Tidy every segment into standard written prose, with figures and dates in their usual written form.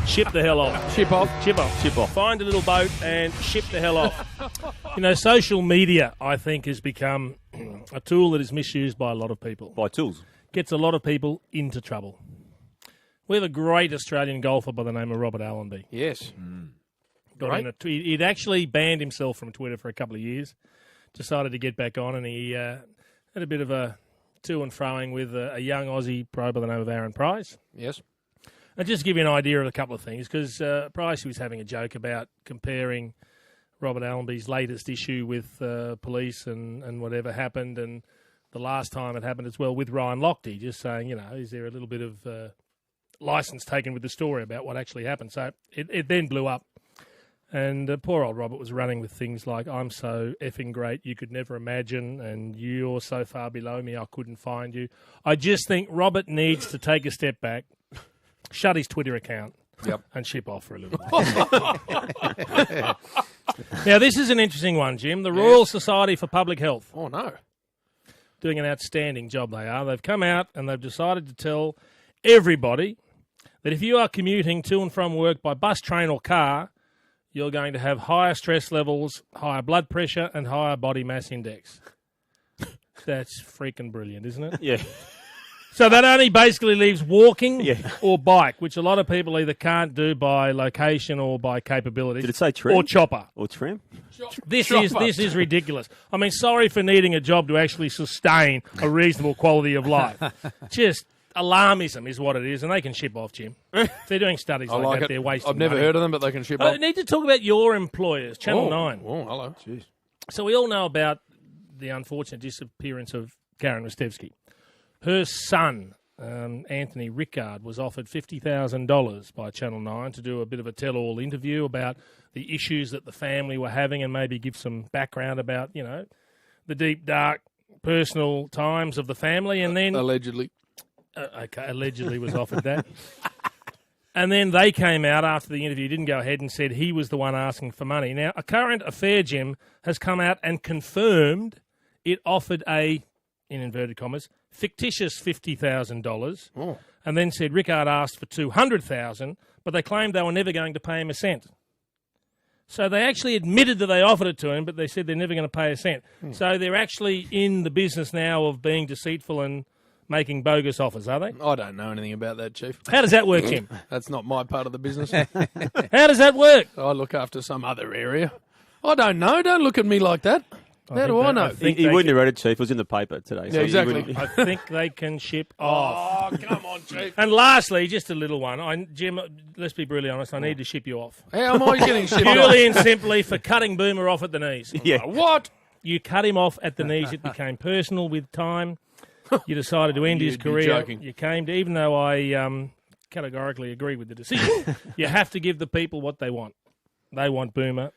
Ship the hell off. Ship off. Ship off. Ship off. Find a little boat and ship the hell off. Social media, I think, has become a tool that is misused by a lot of people. By tools. Gets a lot of people into trouble. We have a great Australian golfer by the name of Robert Allenby. Yes. He'd actually banned himself from Twitter for a couple of years. Decided to get back on, and he had a bit of a to and froing with a young Aussie pro by the name of Aaron Price. Yes. And just to give you an idea of a couple of things, because Price was having a joke about comparing Robert Allenby's latest issue with police and whatever happened, and the last time it happened as well with Ryan Lochte, just saying, is there a little bit of license taken with the story about what actually happened? So it then blew up. And poor old Robert was running with things like, I'm so effing great, you could never imagine, and you're so far below me, I couldn't find you. I just think Robert needs to take a step back, shut his Twitter account, and ship off for a little bit. Now, this is an interesting one, Jim. The Royal Society for Public Health. Oh, no. Doing an outstanding job, they are. They've come out and they've decided to tell everybody that if you are commuting to and from work by bus, train or car, you're going to have higher stress levels, higher blood pressure, and higher body mass index. That's freaking brilliant, isn't it? Yeah. So that only basically leaves walking or bike, which a lot of people either can't do by location or by capability. Did it say trim? Or chopper. Or trim? This is ridiculous. I mean, sorry for needing a job to actually sustain a reasonable quality of life. Just alarmism is what it is, and they can ship off, Jim. If they're doing studies like that, they're wasting I've never money. heard of them, but they can ship I off. need to talk about your employers, Channel 9. Oh, hello. Jeez. So we all know about the unfortunate disappearance of Karen Rostevsky. Her son, Anthony Rickard, was offered $50,000 by Channel 9 to do a bit of a tell-all interview about the issues that the family were having and maybe give some background about, the deep, dark, personal times of the family. And then Allegedly. Allegedly was offered that. And then they came out after the interview, didn't go ahead, and said he was the one asking for money. Now, a current affair, Jim, has come out and confirmed it offered a, in inverted commas, fictitious $50,000, and then said Rickard asked for $200,000, but they claimed they were never going to pay him a cent. So they actually admitted that they offered it to him, but they said they're never going to pay a cent. So they're actually in the business now of being deceitful and making bogus offers, are they? I don't know anything about that, Chief. How does that work, Jim? That's not my part of the business. How does that work? I look after some other area. I don't know. Don't look at me like that. How do I know? He wouldn't have read it, Chief. It was in the paper today. Yeah, exactly. I think they can ship off. Oh, come on, Chief. And lastly, just a little one. Jim, let's be brutally honest, I need to ship you off. How am I getting shipped off? Purely and simply for cutting Boomer off at the knees. Yeah. What? You cut him off at the knees. It became personal with time. You decided to end his You'd be career. joking. You came to, even though I categorically agree with the decision, you have to give the people what they want. They want Boomer,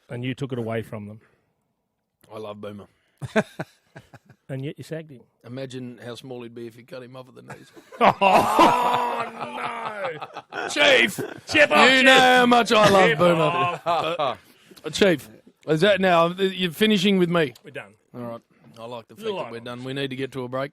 and you took it away from them. I love Boomer. And yet you sacked him. Imagine how small he'd be if you cut him off at the knees. Oh, no. Chief! Chip off, You know how much I love Chip Boomer. off. Chief, is that now? You're finishing with me? We're done. All right. I like the fact Little that we're items. done. We need to get to a break.